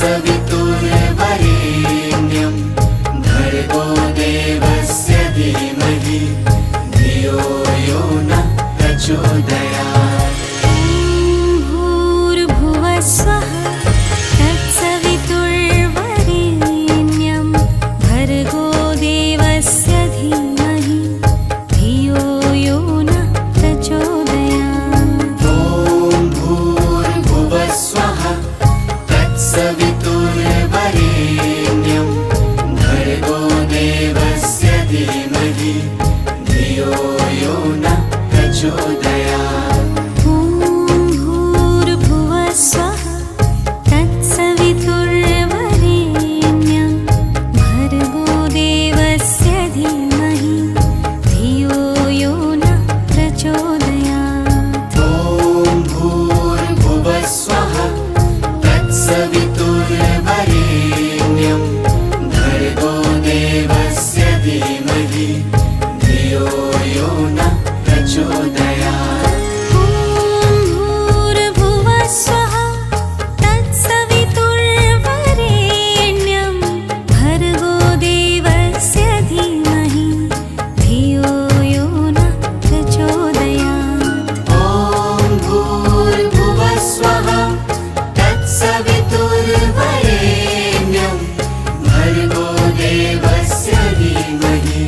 तत्सवितुर्वरेण्यं भर्गो देवस्य धीमहि धियो यो नः प्रचोदयात्। भूर्भुवः स्वः तत्सवितुर्वरेण्यं भर्गो देवस्य धीमहि धियो यो नः प्रचोदयात्। ॐ भूर्भुवः स्वः तत्सवितुर्वरेण्यं भर्गो देवस्य धीमहि धियो यो नः प्रचोदयात्। ॐ भूर्भुवः स्वः तत्सवितुर्वरेण्यं भर्गो देवस्य धीमहि धियो यो नः प्रचोदयात्। ॐ भूर्भुवः स्वः तत्सवितुर्वरेण्यं भर्गो देवस्य धीमहि धियो यो नः प्रचोदयात्। ॐ भूर्भुवः स्वः तत्सवितुर्वरेण्यं भर्गो देवस्य धीमहि धियो यो नः प्रचोदयात्। ॐ भूर्भुवः स्वः तत्सवितुर्वरेण्यं भर्गो देवस्य धीमहि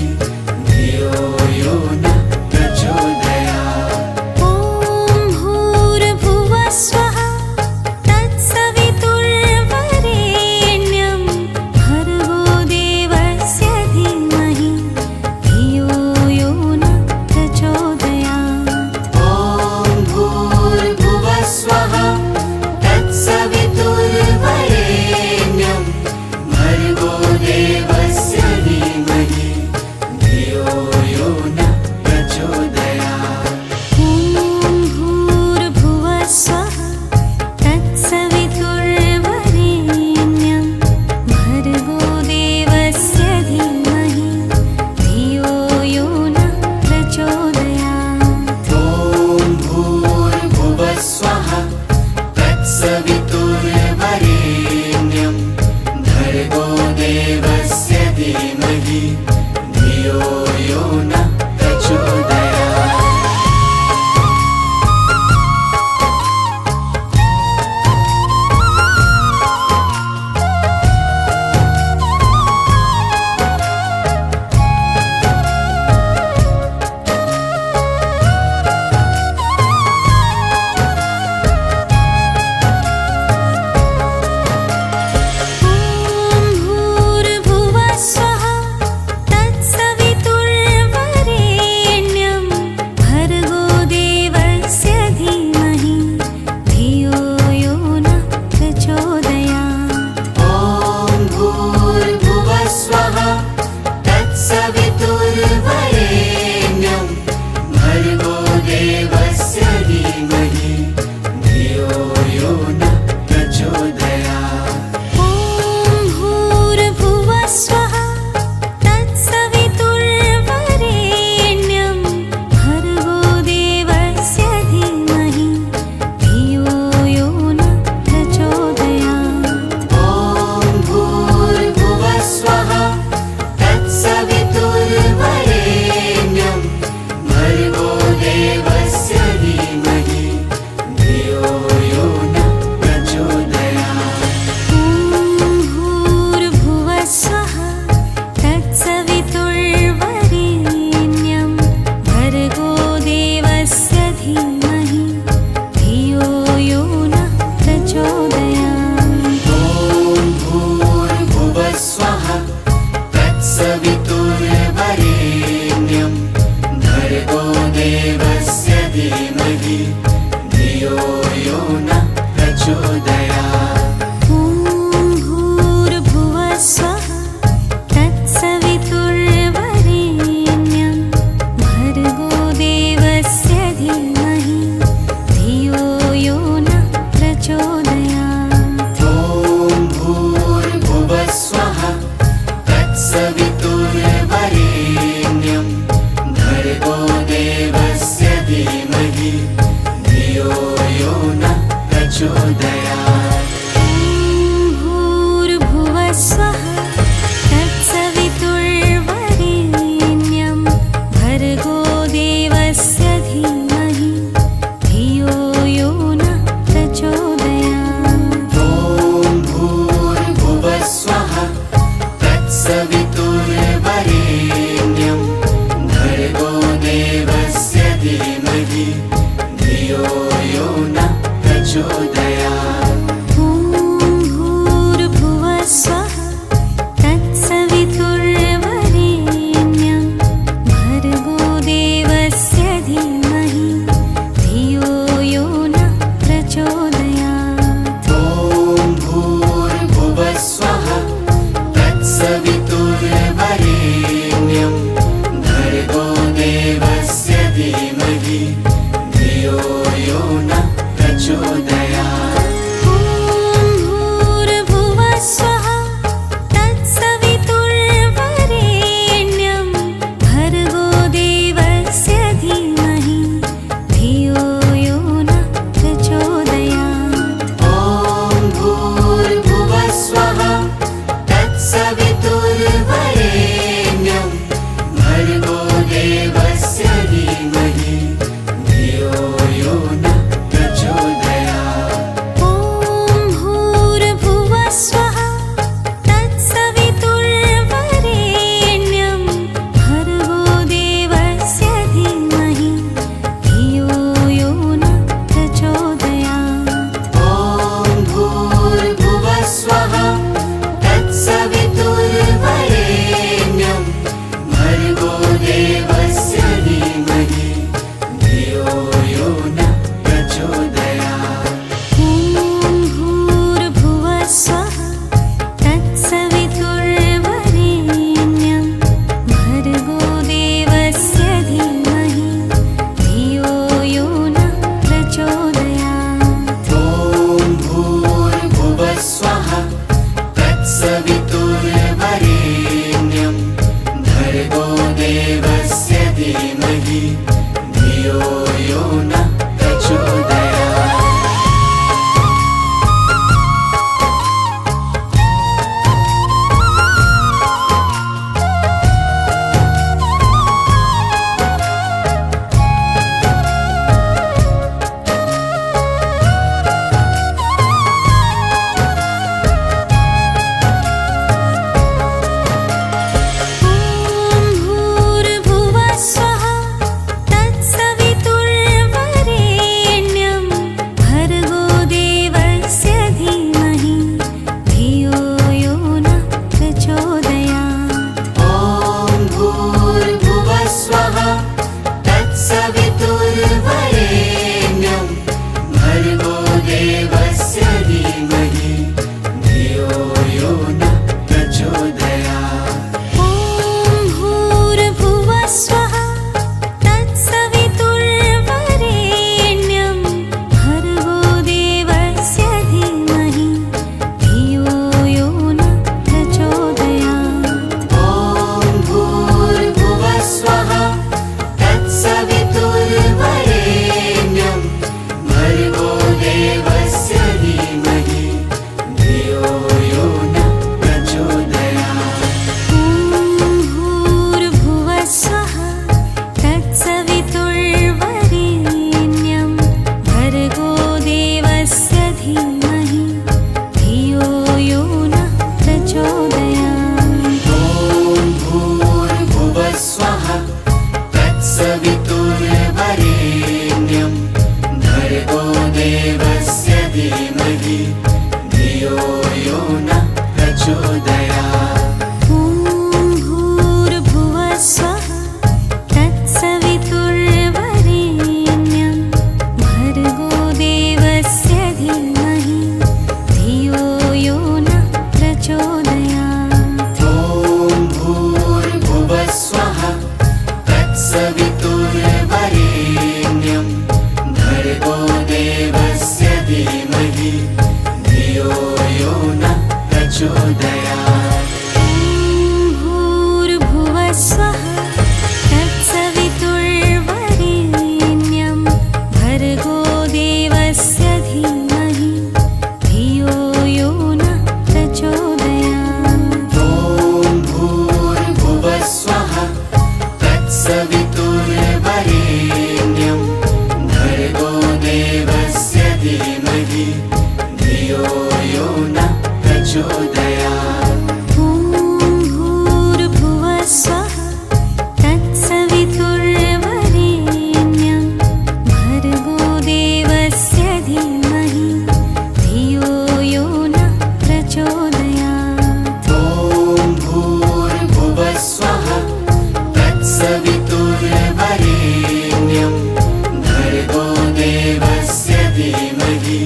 धियो यो नः प्रचोदयात्। ॐ भूर्भुवः स्वः तत्सवितुर्वरेण्यं भर्गो देवस्य धीमहि धियो यो नः प्रचोदयात्। ॐ भूर्भुवः स्वः तत्सवितुर्वरेण्यं प्रचोदयात्। ॐ भूर्भुवः स्वः तत्सवितुर्वरेण्यं भर्गो देवस्य धीमहि धियो यो नः प्रचोदयात्। ॐ भूर्भुवः स्वः तत्सवितुर्वरेण्यं भर्गो देवस्य धीमहि धियो यो नः प्रचोदयात्। ॐ भूर्भुवः स्वः तत्सवितुर्वरेण्यं भर्गो देवस्य धीमहि धियो यो नः प्रचोदयात्। ॐ भूर्भुवः स्वः तत्सवितुर्वरेण्यं भर्गो देवस्य धीमहि धियो यो नः प्रचोदयात्। ॐ भूर्भुवः स्वः तत्सवितुर्वरेण्यं भर्गो देवस्य धीमहि धियो यो नः प्रचोदयात्। ॐ भूर्भुवः स्वः तत्सवितुर्वरेण्यं भर्गो देवस्य धीमहि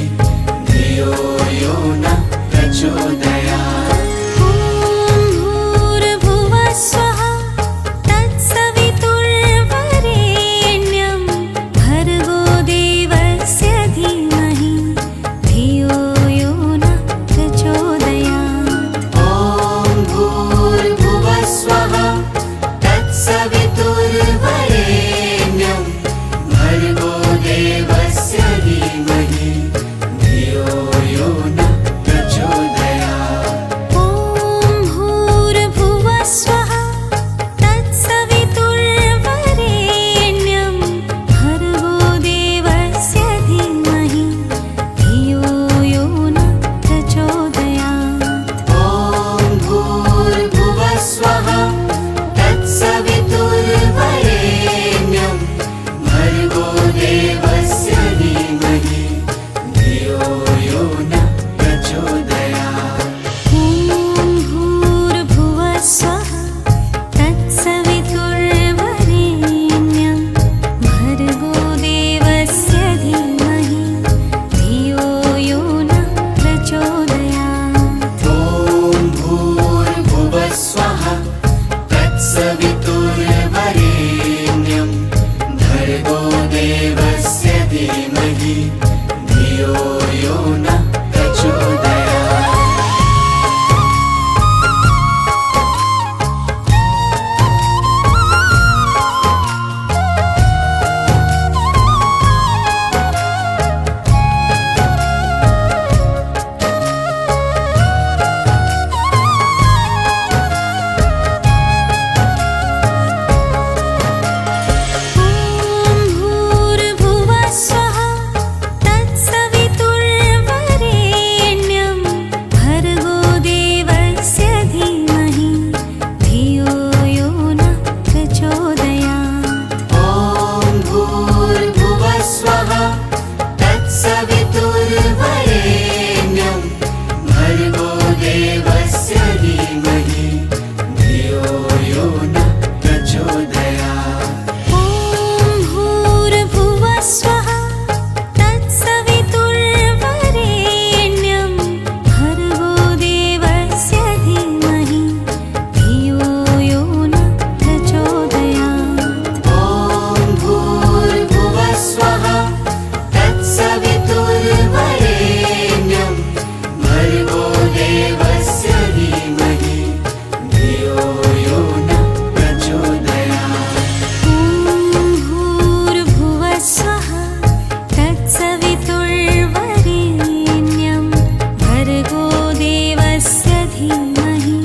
धियो यो नः प्रचोदयात्। ॐ भूर्भुवः स्वः तत्सवितुर्वरेण्यं भर्गो देवस्य धीमहि धियो यो नः प्रचोदयात्। ॐ भूर्भुवः स्वः तत्सवितुर्वरेण्यं भर्गो देवस्य धीमहि धियो यो नः प्रचोदयात्। ॐ भूर्भुवः स्वः तत्सवितुर्वरेण्यं भर्गो देवस्य धीमहि धियो यो नः प्रचोदयात्। ॐ भूर्भुवः स्वः तत्सवितुर्वरेण्यं भर्गो देवस्य धीमहि धियो यो नः प्रचोदयात्। ॐ भूर्भुवः स्वः तत्सवितुर्वरेण्यं भर्गो देवस्य धीमहि धियो यो नः प्रचोदयात्। ॐ भूर्भुवः स्वः तत्सवितुर्वरेण्यं भर्गो देवस्य धीमहि धियो यो नः प्रचोदयात्। ॐ भूर्भुवः स्वः तत्सवितुर्वरेण्यं भर्गो देवस्य धीमहि धियो यो नः प्रचोदयात्। ॐ भूर्भुवः स्वः तत्सवितुर्वरेण्यं भर्गो देवस्य धीमहि धियो यो नः प्रचोदयात्। ॐ भूर्भुवः स्वः तत्सवितुर्वरेण्यं भर्गो देवस्य धीमहि धियो यो नः प्रचोदयात्। ॐ भूर्भुवः स्वः तत्सवितुर्वरेण्यं भर्गो देवस्य धीमहि धियो यो नः प्रचोदयात्। ॐ भूर्भुवः स्वः तत्सवितुर्वरेण्यं भर्गो देवस्य धीमहि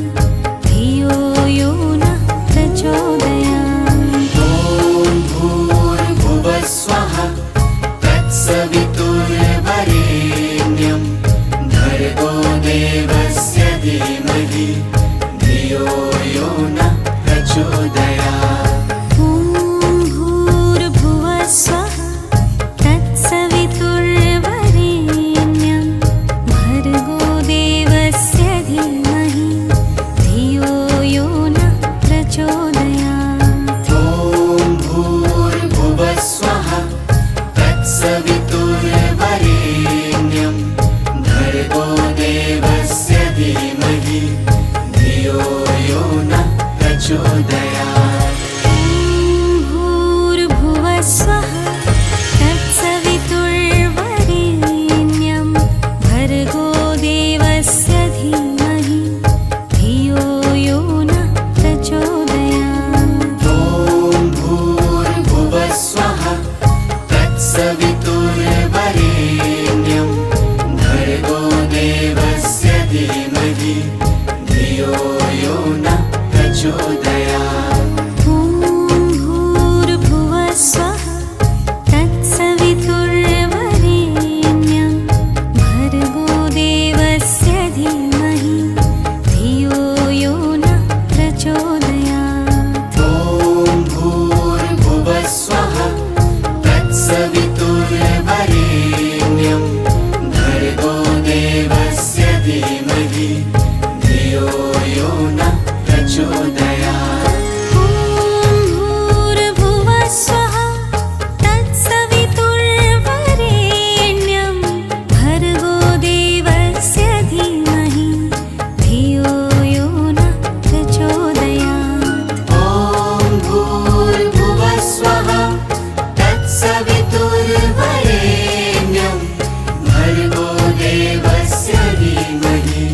धियो यो नः प्रचोदयात्। ॐ भूर्भुवः स्वः तत्सवितुर्वरेण्यं भर्गो देवस्य धीमहि धियो यो नः प्रचोदयात्। ॐ भूर्भुवः स्वः तत्सवितुर्वरेण्यं भर्गो देवस्य धीमहि प्रचोदयात् भूर्भुवः स्वः तत्सवितुर्वरेण्यं भर्गो देवस्य धीमहि धियो यो नः प्रचोदयात् ॐ भूर्भुवः स्वः तत्सवितुर्वरेण्यं भर्गो देवस्य धीमहि धियो यो नः प्रचोदयात् ॐ भूर्भुवः स्वः तत्सवितुर्वरेण्यं भर्गो देवस्य धीमहि धियो यो नः प्रचोदयात् ॐ भूर्भुवः स्वः तत्सवितुर्वरेण्यं भर्गो देवस्य धीमहि धियो यो नः प्रचोदयात् ॐ भूर्भुवः स्वः तत्सवितुर्वरेण्यं भर्गो देवस्य धीमहि धियो यो नः प्रचोदयात् ॐ भूर्भुवः स्वः तत्सवितुर्वरेण्यं भर्गो देवस्य धीमहि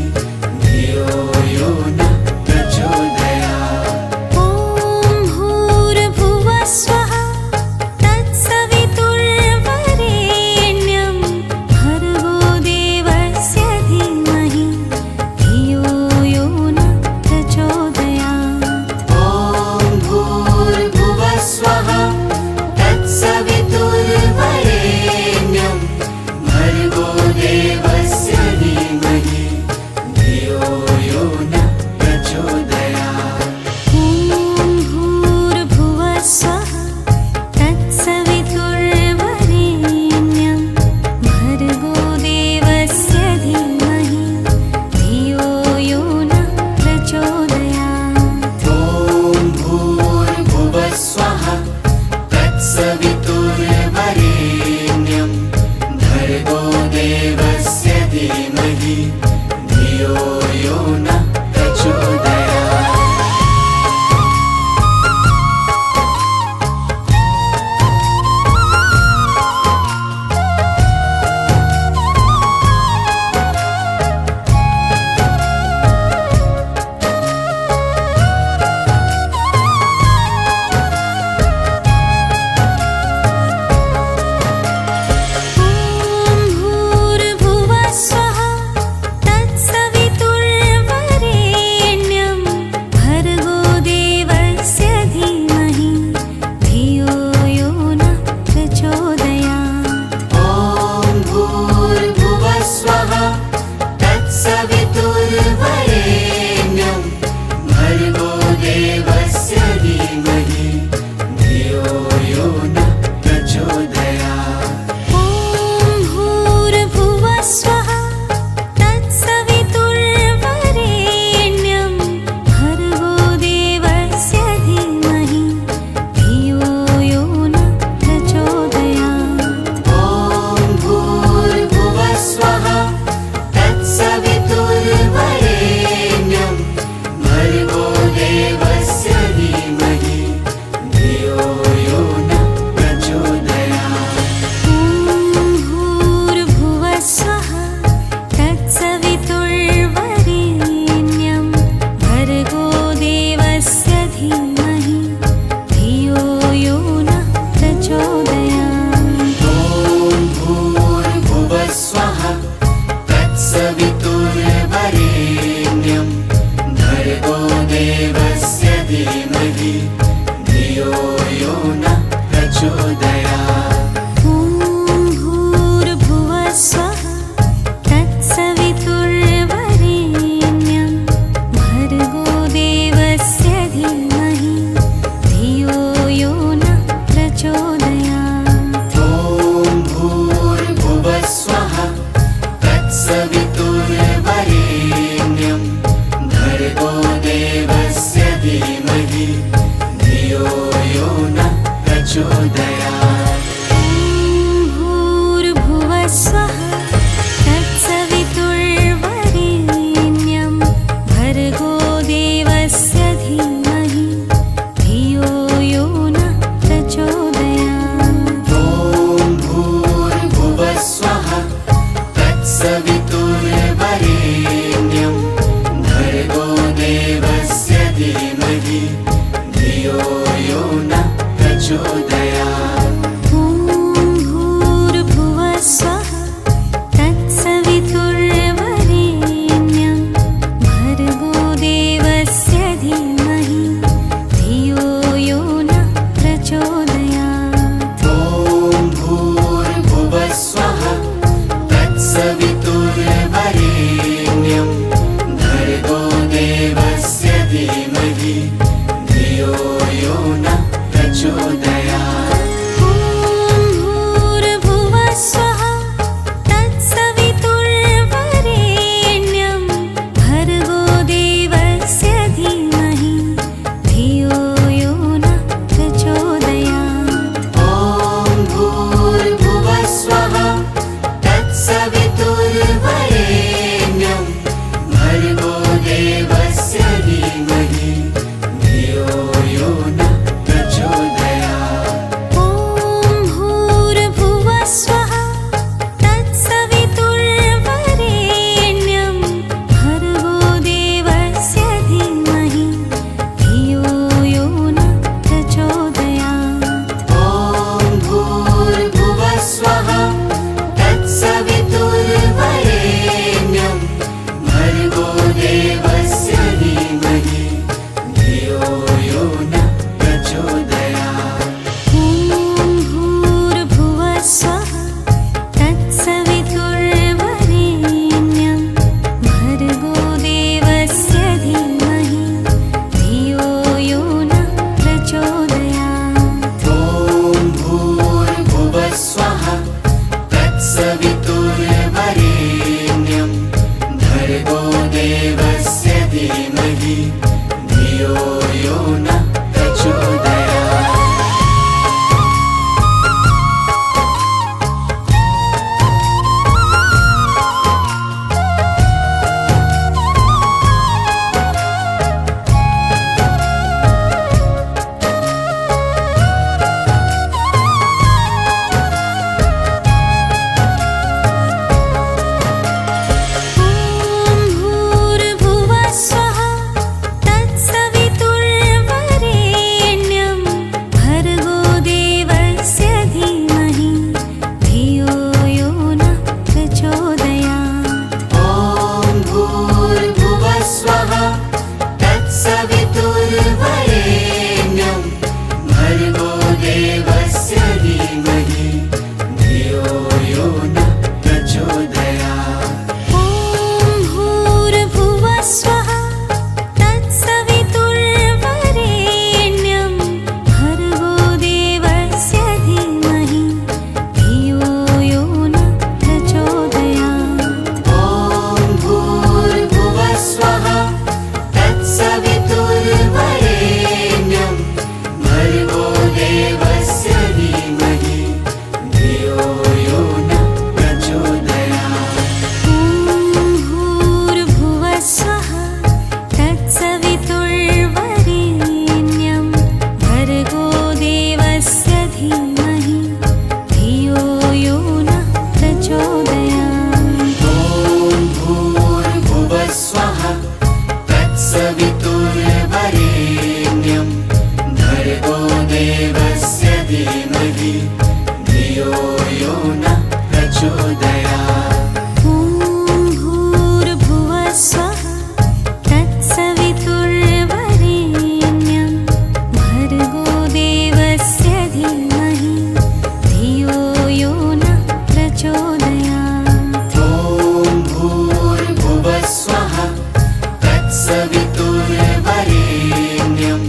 तत्सवितुर्वरेण्यं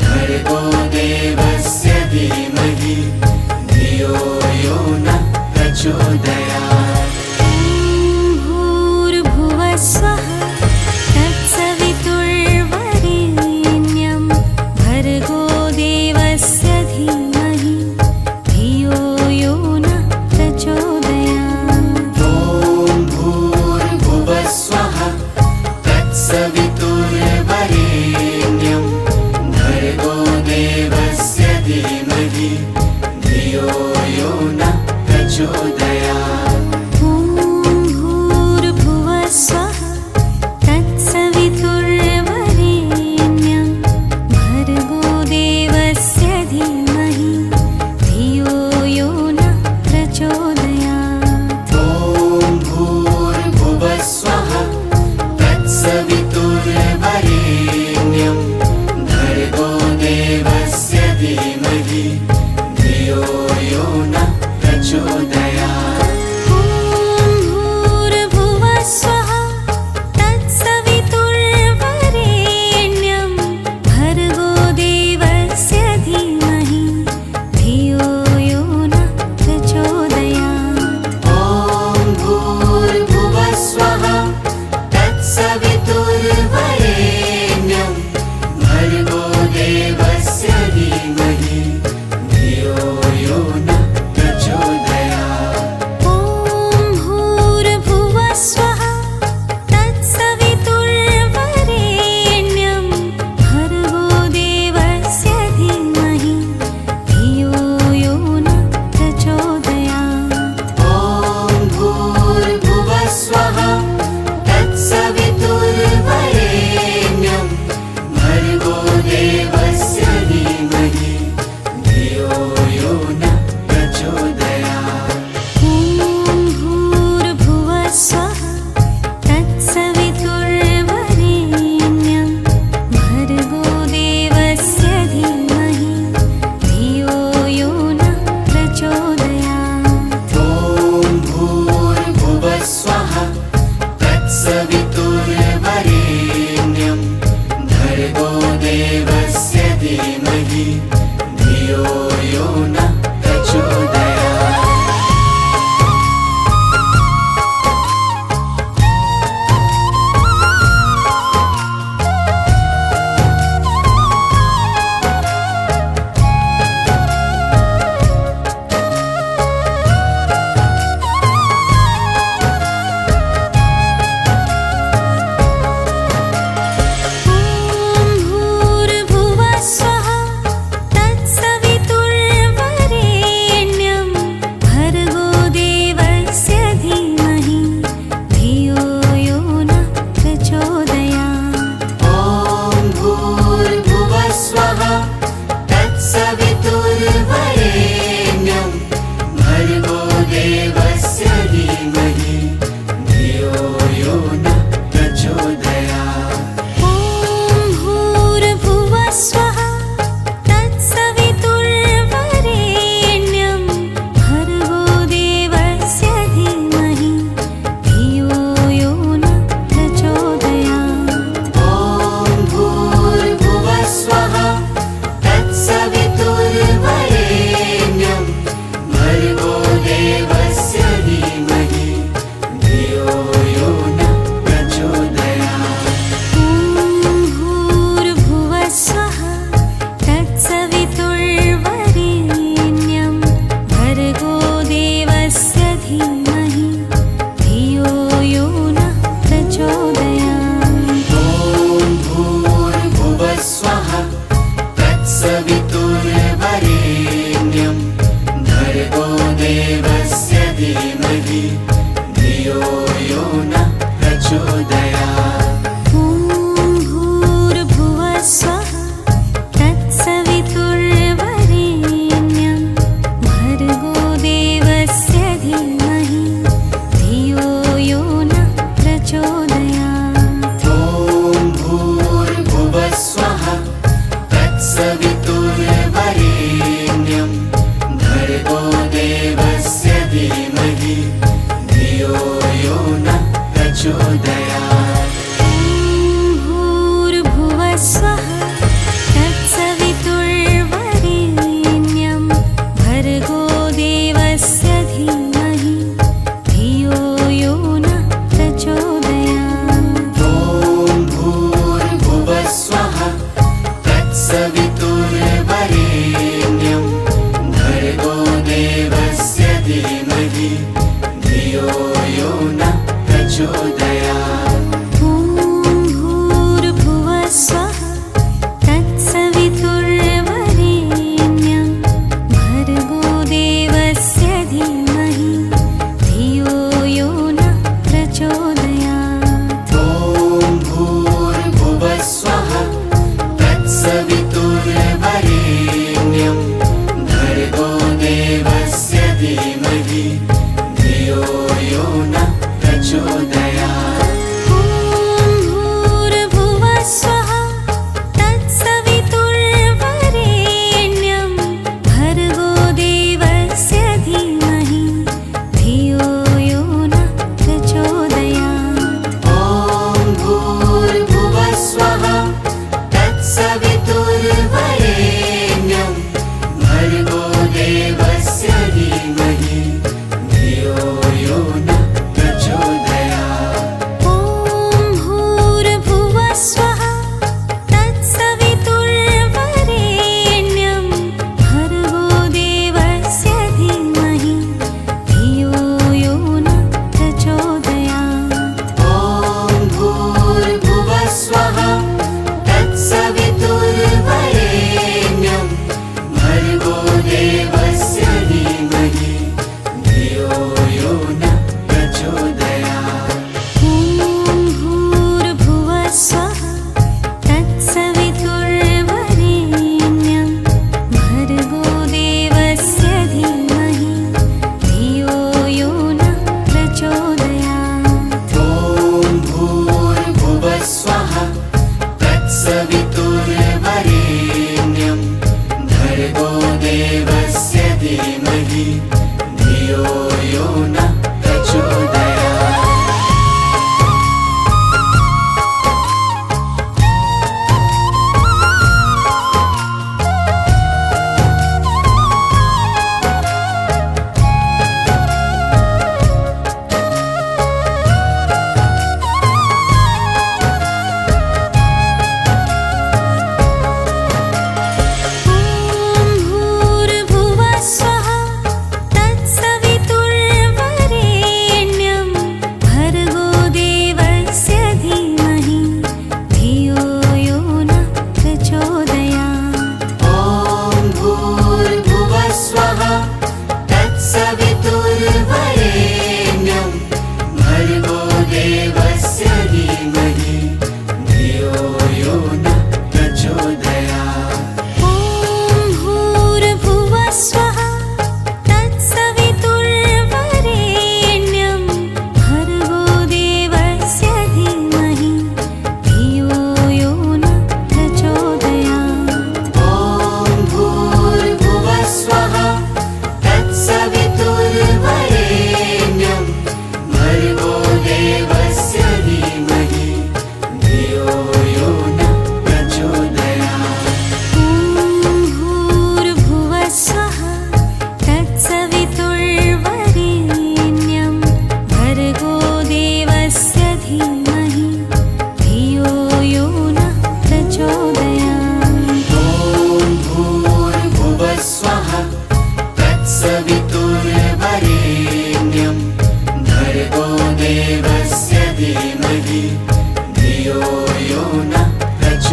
भर्गो देवस्य धीमहि धियो यो नः प्रचोदयात्। भूर्भुवः स्वः तत्सवितुर्वरेण्यं भर्गो देवस्य धीमहि धियो यो नः प्रचोदयात्। ॐ भूर्भुवः स्वः तत्सवितुर्वरेण्यं भर्गो देवस्य धीमहि धियो यो नः प्रचोदयात्। ॐ भूर्भुवः स्वः तत्सवितुर्वरेण्यं भर्गो देवस्य धीमहि धियो यो नः प्रचोदयात्। ॐ भूर्भुवः स्वः तत्सवितुर्वरेण्यं भर्गो देवस्य धीमहि धियो यो नः प्रचोदयात्। ॐ भूर्भुवः स्वः तत्सवितुर्वरेण्यं भर्गो देवस्य धीमहि धियो यो नः प्रचोदयात्। ॐ भूर्भुवः स्वः तत्सवितुर्वरेण्यं भर्गो देवस्य धीमहि धियो यो नः प्रचोदयात्। ॐ भूर्भुवः स्वः तत्सवितुर्वरेण्यं भर्गो देवस्य धीमहि धियो यो नः प्रचोदयात्। ॐ भूर्भुवः स्वः तत्सवितुर्वरेण्यं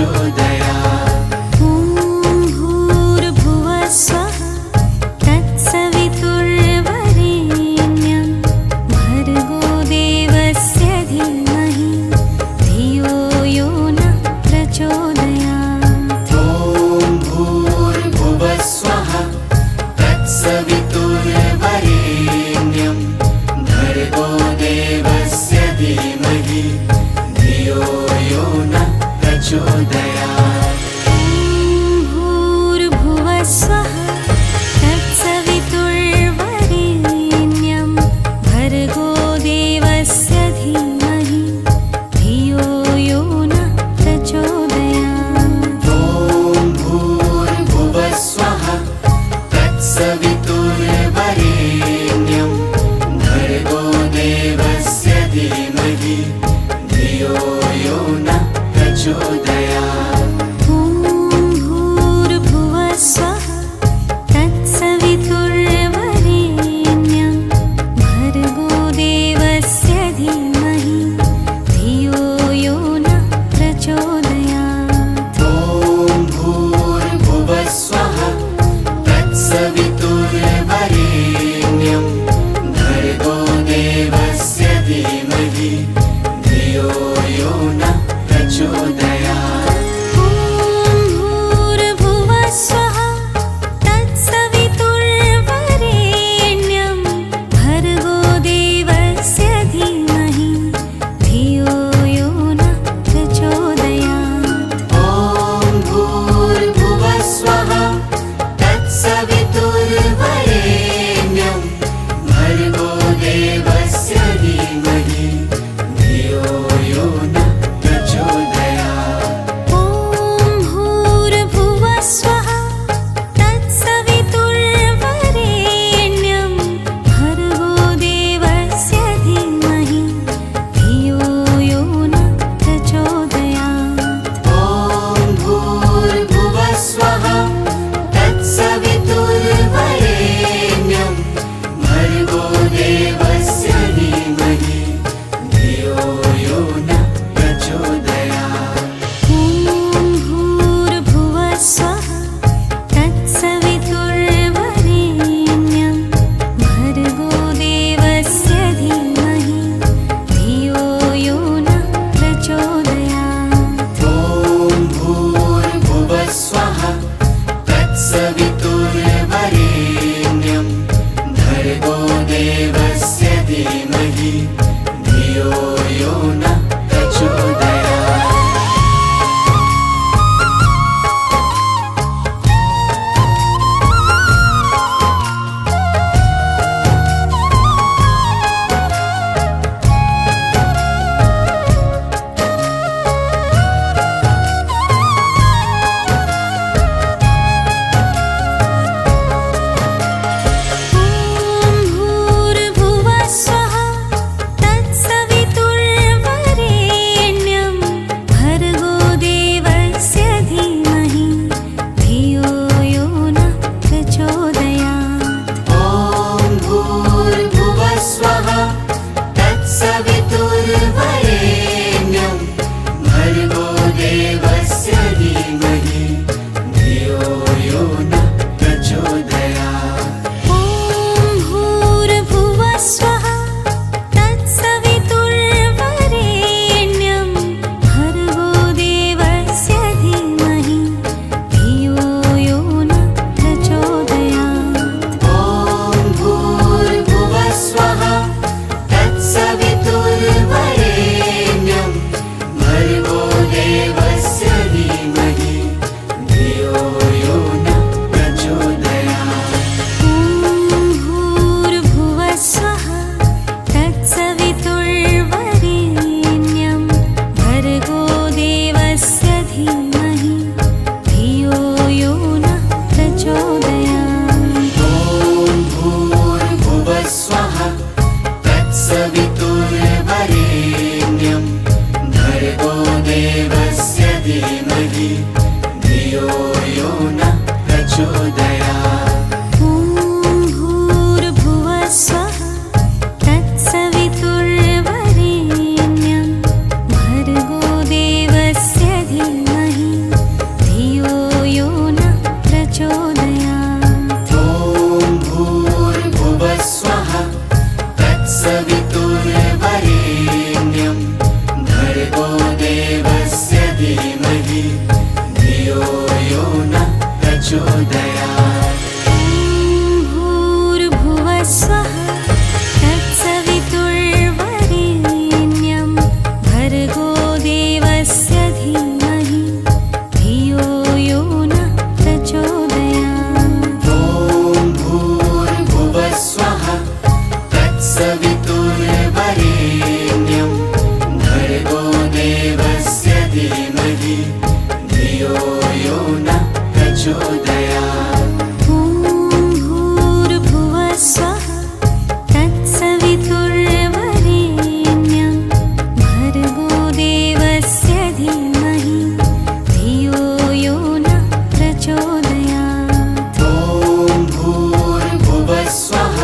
प्रचोदयात्। ॐ भूर्भुवः स्वः तत्सवितुर्वरेण्यं भर्गो देवस्य धीमहि धियो यो नः प्रचोदयात्। ॐ भूर्भुवः स्वः तत्सवितुर्वरेण्यं भर्गो देवस्य धीमहि धियो यो नः प्रचोदयात्। ॐ भूर्भुवः स्वः तत्सवितुर्वरेण्यं भर्गो देवस्य धीमहि धियो यो नः प्रचोदयात्। ॐ भूर्भुवः स्वः तत्सवितुर्वरेण्यं भर्गो देवस्य धीमहि धियो यो नः प्रचोदयात्। ॐ भूर्भुवः स्वः तत्सवितुर्वरेण्यं भर्गो देवस्य धीमहि धियो यो नः प्रचोदयात्। ॐ भूर्भुवः स्वः तत्सवितुर्वरेण्यं भर्गो देवस्य धीमहि धियो यो नः प्रचोदयात्। ॐ भूर्भुवः स्वः तत्सवितुर्वरेण्यं भर्गो देवस्य धीमहि धियो यो नः प्रचोदयात्। ॐ भूर्भुवः स्वः तत्सवितुर्वरेण्यं भर्गो देवस्य धीमहि धियो यो नः प्रचोदयात्। ॐ भूर्भुवः स्वः तत्सवितुर्वरेण्यं भर्गो देवस्य धीमहि धियो यो नः प्रचोदयात्। ॐ भूर्भुवः स्वः तत्सवितुर्वरेण्यं भर्गो देवस्य धीमहि धियो यो नः प्रचोदयात्। ॐ भूर्भुवः स्वः तत्सवितुर्वरेण्यं भर्गो देवस्य धीमहि धियो यो नः प्रचोदयात्। ॐ भूर्भुवः स्वः तत्सवितुर्वरेण्यं भर्गो देवस्य धीमहि धियो यो नः प्रचोदयात्। तत्सवितुर्वरेण्यं भर्गो देवस्य धीमहि प्रचोदयात् भूर्भुवः स्वः तत्सवितुर्वरेण्यं भर्गो देवस्य धीमहि धियो यो नः प्रचोदयात् ॐ भूर्भुवः स्वः तत्सवितुर्वरेण्यं भर्गो देवस्य धीमहि धियो यो नः प्रचोदयात् ॐ भूर्भुवः स्वः तत्सवितुर्वरेण्यं भर्गो देवस्य धीमहि धियो यो नः प्रचोदयात् ॐ भूर्भुवः स्वः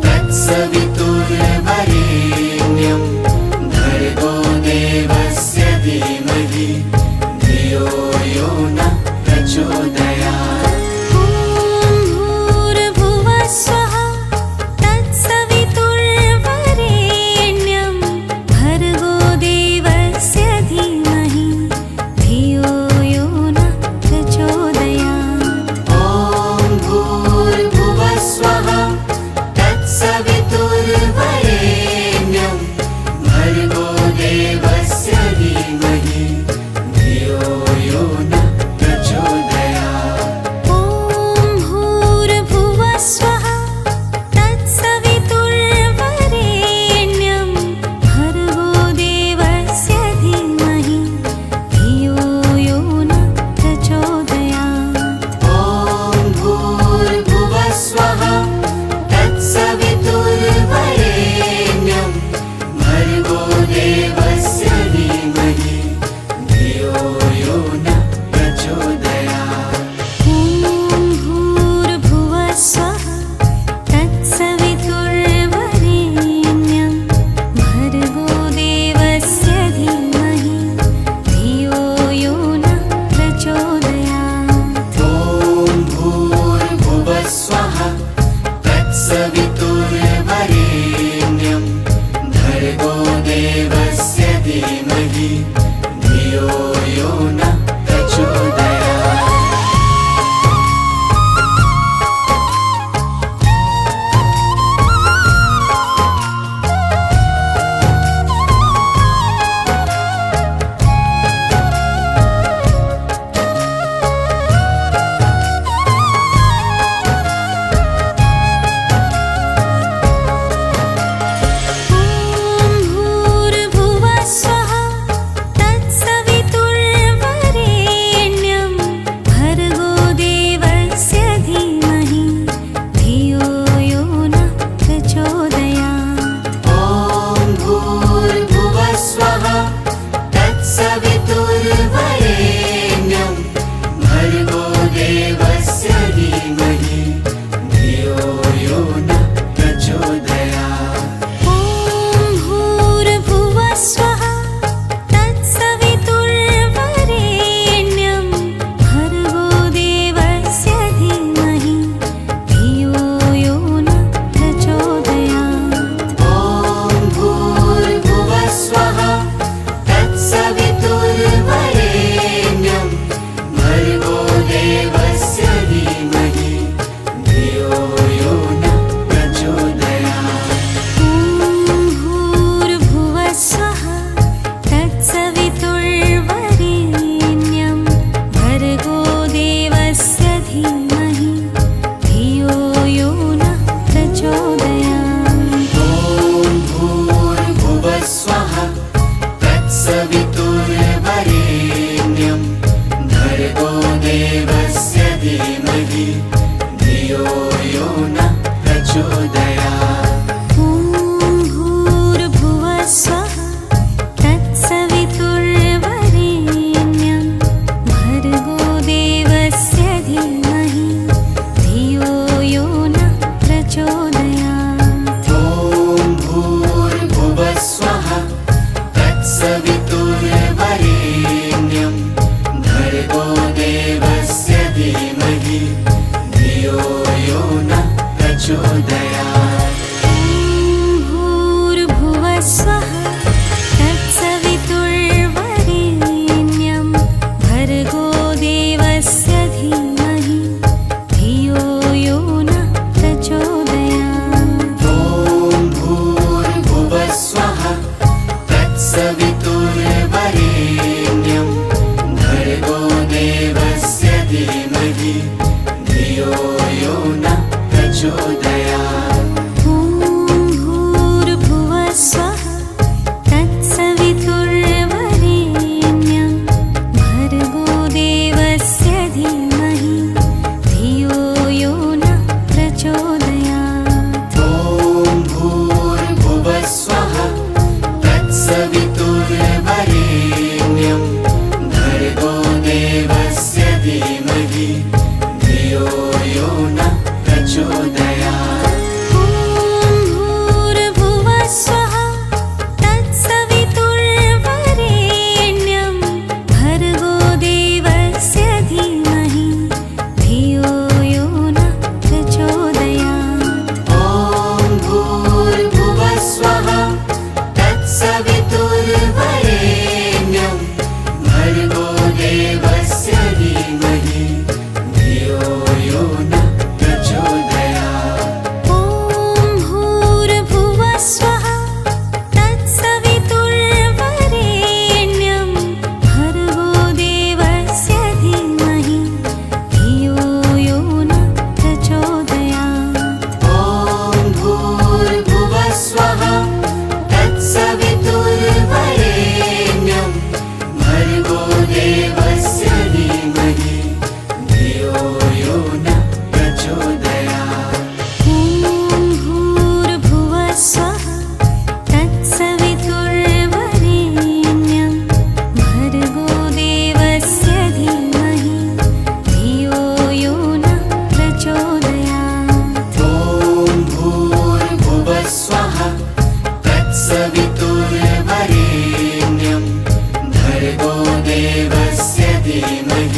तत्सवितुर्वरेण्यं भर्गो देवस्य धीमहि धियो यो नः प्रचोदयात् ॐ भूर्भुवः स्वः तत्सवितुर्वरेण्यं भर्गो देवस्य धीमहि धियो यो नः प्रचोदयात् ॐ भूर्भुवः स्वः तत्सवितुर्वरेण्यं भर्गो देवस्य धीमहि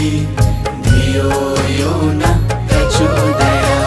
धीमहि धियो यो नः प्रचोदयात्।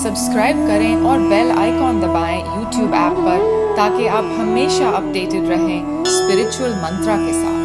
सब्सक्राइब करें और बेल आइकॉन दबाएं YouTube ऐप पर ताकि आप हमेशा अपडेटेड रहें स्पिरिचुअल मंत्रा के साथ।